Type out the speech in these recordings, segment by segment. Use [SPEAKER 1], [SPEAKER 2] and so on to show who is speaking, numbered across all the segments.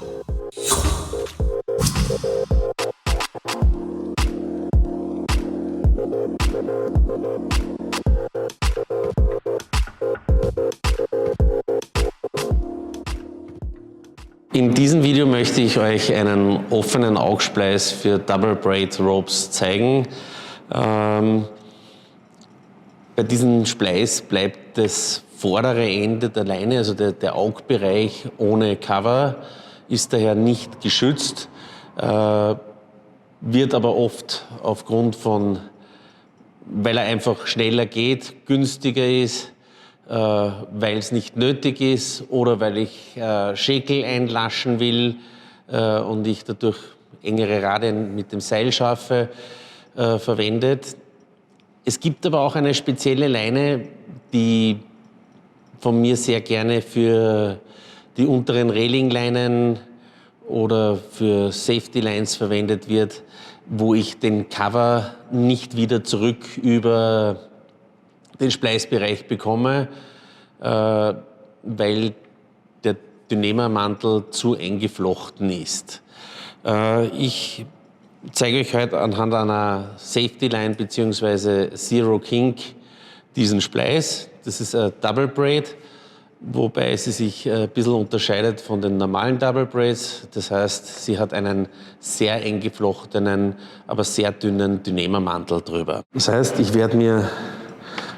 [SPEAKER 1] In diesem Video möchte ich euch einen offenen Augspleiß für Double Braid Ropes zeigen. Bei diesem Spleiß bleibt das vordere Ende der Leine, also der Augbereich ohne Cover, ist daher nicht geschützt, wird aber oft aufgrund von, weil er einfach schneller geht, günstiger ist, weil es nicht nötig ist oder weil ich Schäkel einlaschen will und ich dadurch engere Radien mit dem Seil schaffe, verwendet. Es gibt aber auch eine spezielle Leine, die von mir sehr gerne für die unteren Railingleinen oder für Safety Lines verwendet wird, wo ich den Cover nicht wieder zurück über den Spleißbereich bekomme, weil der Dyneema-Mantel zu eng geflochten ist. Ich zeige euch heute anhand einer Safety Line bzw. Zero Kink diesen Spleiß. Das ist ein Double Braid, wobei sie sich ein bisschen unterscheidet von den normalen Double Braids. Das heißt, sie hat einen sehr eng geflochtenen, aber sehr dünnen Dyneema-Mantel drüber. Das heißt, ich werde mir,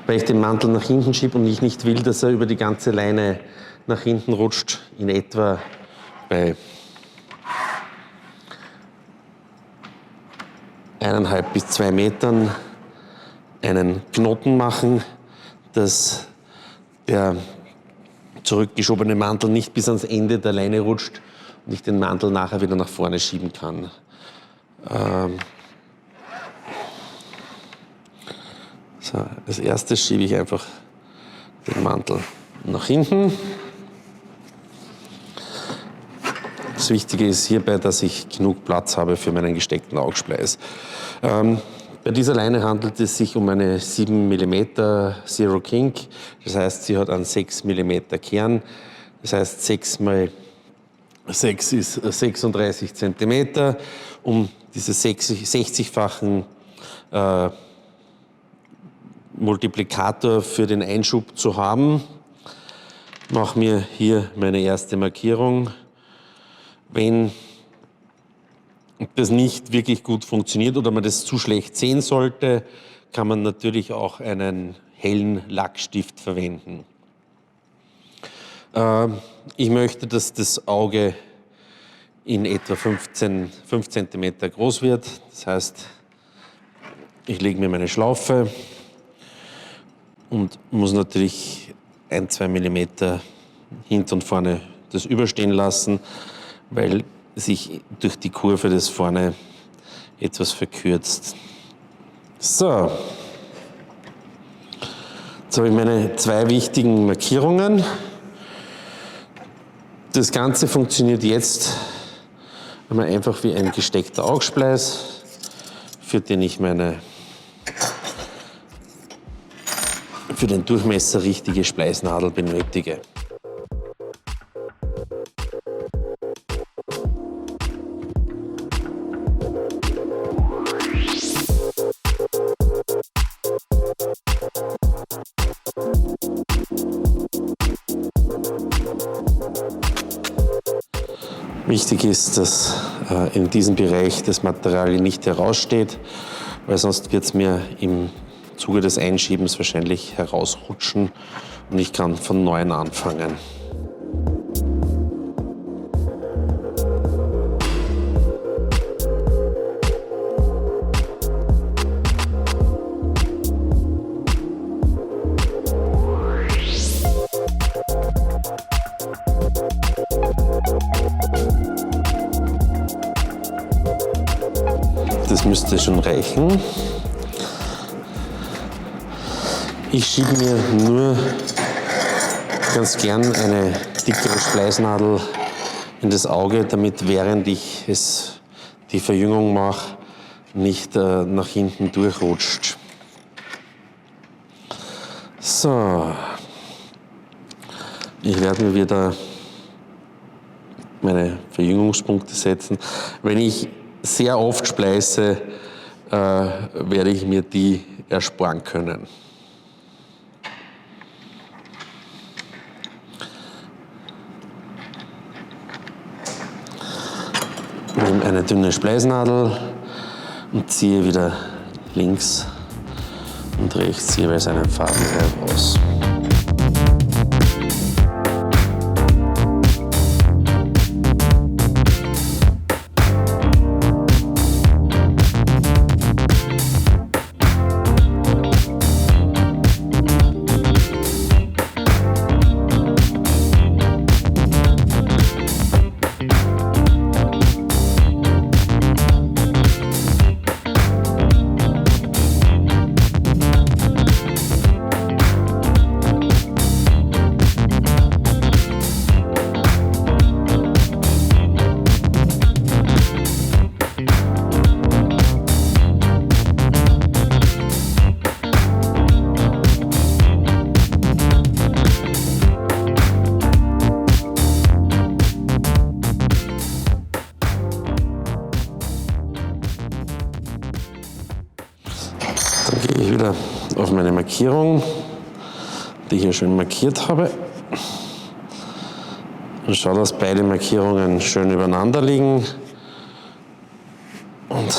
[SPEAKER 1] weil ich den Mantel nach hinten schiebe und ich nicht will, dass er über die ganze Leine nach hinten rutscht, in etwa bei 1,5 bis 2 Metern einen Knoten machen, dass der zurückgeschobene Mantel nicht bis ans Ende der Leine rutscht und ich den Mantel nachher wieder nach vorne schieben kann. So, als erstes schiebe ich einfach den Mantel nach hinten. Das Wichtige ist hierbei, dass ich genug Platz habe für meinen gesteckten Augspleiß. Bei dieser Leine handelt es sich um eine 7 mm Zero Kink. Das heißt, sie hat einen 6 mm Kern. Das heißt, 6 mal 6 ist 36 cm. Um diese 60-fachen Multiplikator für den Einschub zu haben, mache mir hier meine erste Markierung. Wenn das nicht wirklich gut funktioniert oder man das zu schlecht sehen sollte, kann man natürlich auch einen hellen Lackstift verwenden. Ich möchte, dass das Auge in etwa 5 cm groß wird. Das heißt, ich lege mir meine Schlaufe und muss natürlich 1-2 mm hinten und vorne das überstehen lassen, weil sich durch die Kurve das vorne etwas verkürzt. So, jetzt habe ich meine 2 wichtigen Markierungen. Das Ganze funktioniert jetzt einmal einfach wie ein gesteckter Augspleiß, für den ich meine für den Durchmesser richtige Spleißnadel benötige. Wichtig ist, dass in diesem Bereich das Material nicht heraussteht, weil sonst wird es mir im Zuge des Einschiebens wahrscheinlich herausrutschen und ich kann von neuem anfangen. Das müsste schon reichen. Ich schiebe mir nur ganz gern eine dickere Spleißnadel in das Auge, damit während ich die Verjüngung mache, nicht nach hinten durchrutscht. So, ich werde mir wieder meine Verjüngungspunkte setzen. Wenn ich sehr oft spleiße, werde ich mir die ersparen können. Ich nehme eine dünne Spleißnadel und ziehe wieder links und rechts jeweils einen Fadenreib aus. Dann gehe ich wieder auf meine Markierung, die ich hier schön markiert habe. Und schaue, dass beide Markierungen schön übereinander liegen. Und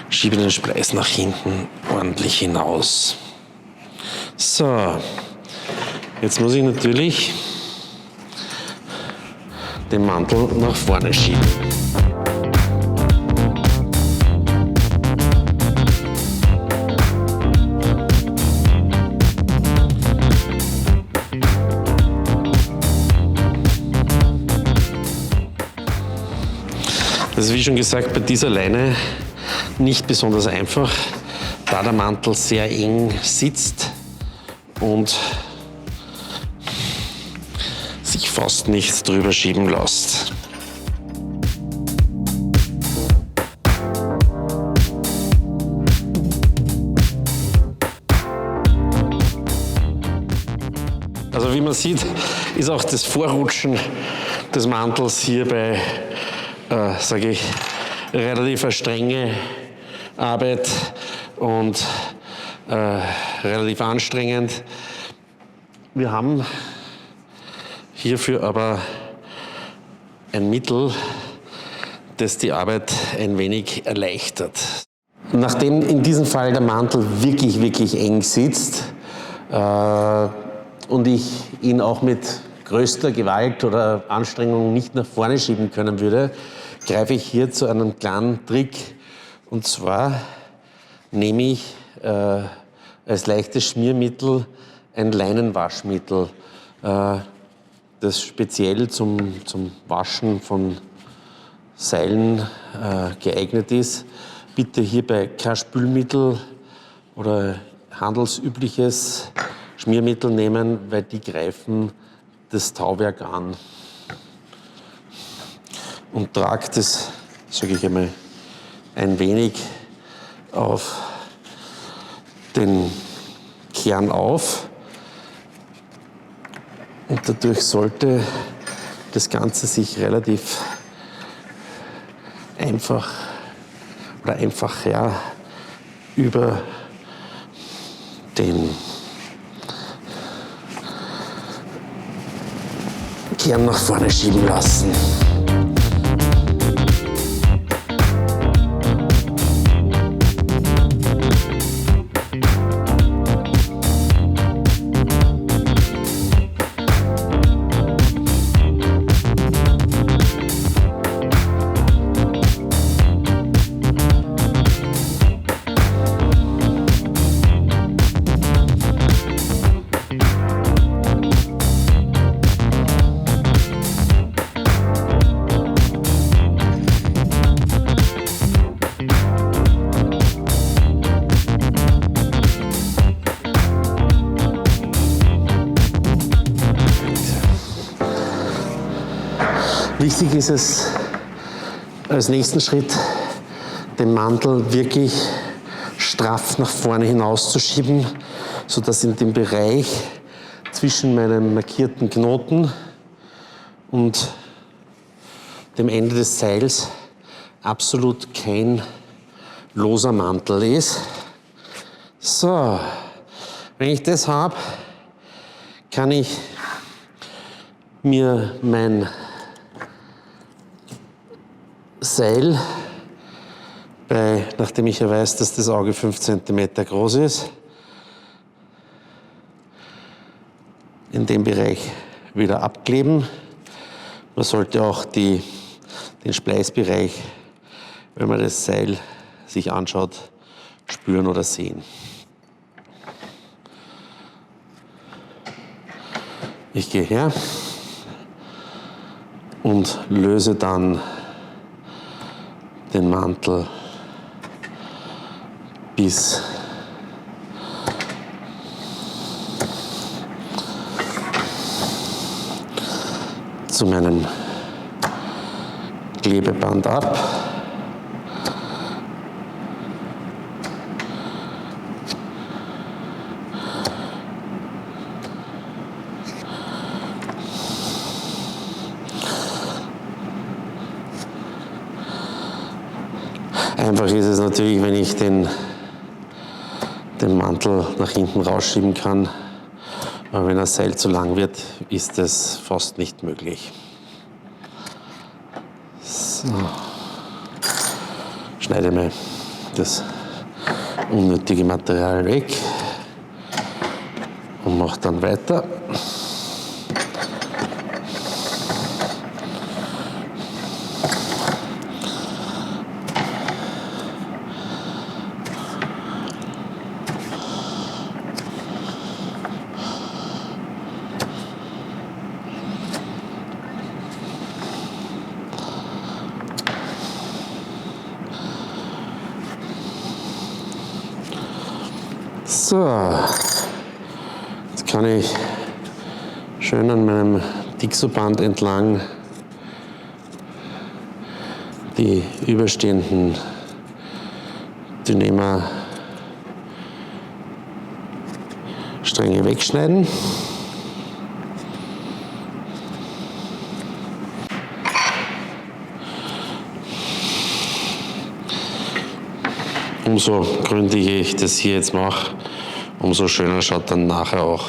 [SPEAKER 1] schiebe den Spleiß nach hinten ordentlich hinaus. So, jetzt muss ich natürlich den Mantel nach vorne schieben. Das ist, wie schon gesagt, bei dieser Leine nicht besonders einfach, da der Mantel sehr eng sitzt und sich fast nicht drüber schieben lässt. Also wie man sieht, ist auch das Vorrutschen des Mantels hier bei sage ich, relativ eine strenge Arbeit und relativ anstrengend. Wir haben hierfür aber ein Mittel, das die Arbeit ein wenig erleichtert. Nachdem in diesem Fall der Mantel wirklich, wirklich eng sitzt und ich ihn auch mit größter Gewalt oder Anstrengung nicht nach vorne schieben können würde, greife ich hier zu einem kleinen Trick. Und zwar nehme ich als leichtes Schmiermittel ein Leinenwaschmittel, das speziell zum Waschen von Seilen geeignet ist. Bitte hierbei kein Spülmittel oder handelsübliches Schmiermittel nehmen, weil die greifen das Tauwerk an. Und trage das, sage ich einmal, ein wenig auf den Kern auf. Und dadurch sollte das Ganze sich relativ einfach oder einfacher über den Kern nach vorne schieben lassen. Wichtig ist es, als nächsten Schritt den Mantel wirklich straff nach vorne hinauszuschieben, sodass in dem Bereich zwischen meinem markierten Knoten und dem Ende des Seils absolut kein loser Mantel ist. So, wenn ich das habe, kann ich mir mein Seil, nachdem ich ja weiß, dass das Auge 5 cm groß ist, in dem Bereich wieder abkleben. Man sollte auch den Spleißbereich, wenn man das Seil sich anschaut, spüren oder sehen. Ich gehe her und löse dann den Mantel bis zu meinem Klebeband ab. Einfach ist es natürlich, wenn ich den Mantel nach hinten rausschieben kann. Aber wenn das Seil zu lang wird, ist das fast nicht möglich. So. Schneide mal das unnötige Material weg und mache dann weiter. So, jetzt kann ich schön an meinem Dixo-Band entlang die überstehenden Dyneema-Stränge wegschneiden. Umso gründlicher ich das hier jetzt mache, umso schöner schaut dann nachher auch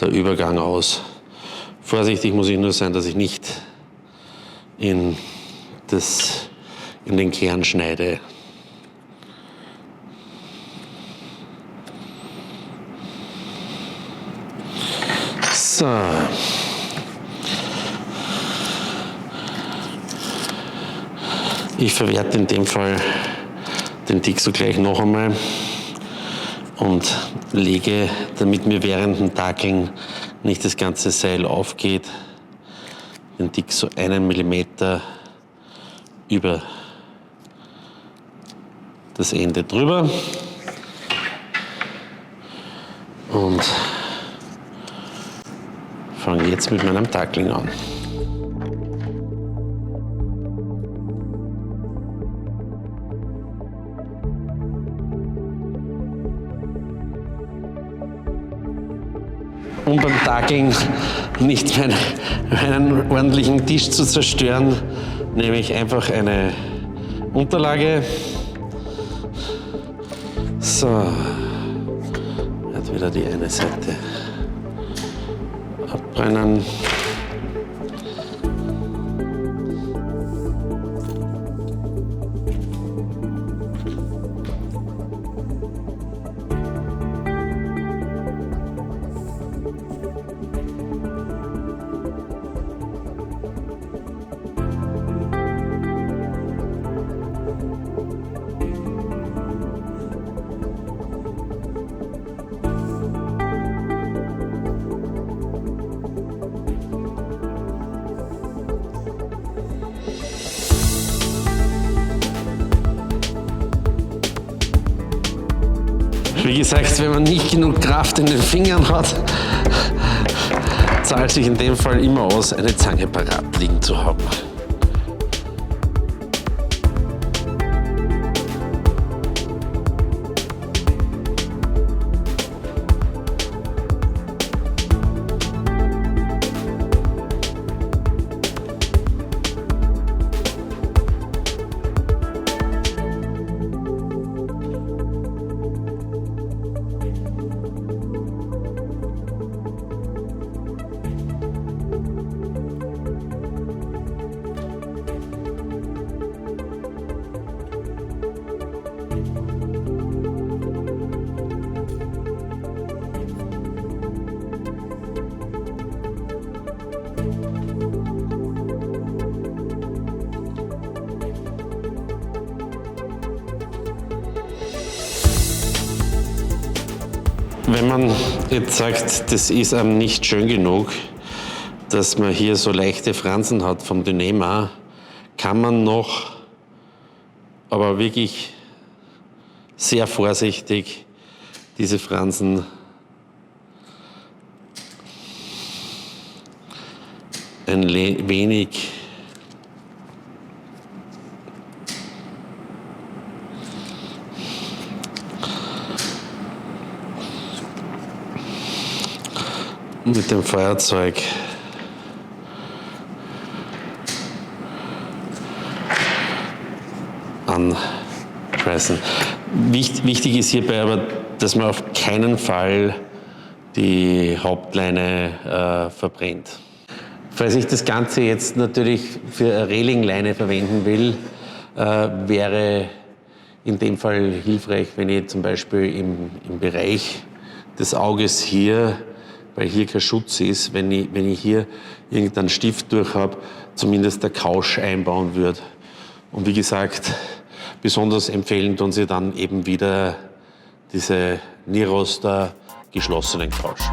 [SPEAKER 1] der Übergang aus. Vorsichtig muss ich nur sein, dass ich nicht in den Kern schneide. So. Ich verwerte in dem Fall den Dixo gleich noch einmal und lege, damit mir während dem Takeln nicht das ganze Seil aufgeht, den Dixo 1 mm über das Ende drüber und fange jetzt mit meinem Tackling an. Um beim Takeln nicht meinen ordentlichen Tisch zu zerstören, nehme ich einfach eine Unterlage. So, jetzt wieder die eine Seite abbrennen. Wie gesagt, wenn man nicht genug Kraft in den Fingern hat, zahlt sich in dem Fall immer aus, eine Zange parat liegen zu haben. Wenn man jetzt sagt, das ist einem nicht schön genug, dass man hier so leichte Fransen hat vom Dyneema, kann man noch, aber wirklich sehr vorsichtig, diese Fransen ein wenig mit dem Feuerzeug anschmeißen. Wichtig ist hierbei aber, dass man auf keinen Fall die Hauptleine verbrennt. Falls ich das Ganze jetzt natürlich für eine Rehlingleine verwenden will, wäre in dem Fall hilfreich, wenn ich zum Beispiel im Bereich des Auges hier, weil hier kein Schutz ist, wenn ich hier irgendeinen Stift durch habe, zumindest der Kausch einbauen würde. Und wie gesagt, besonders empfehlen tun sie dann eben wieder diese Niroster geschlossenen Kauschen.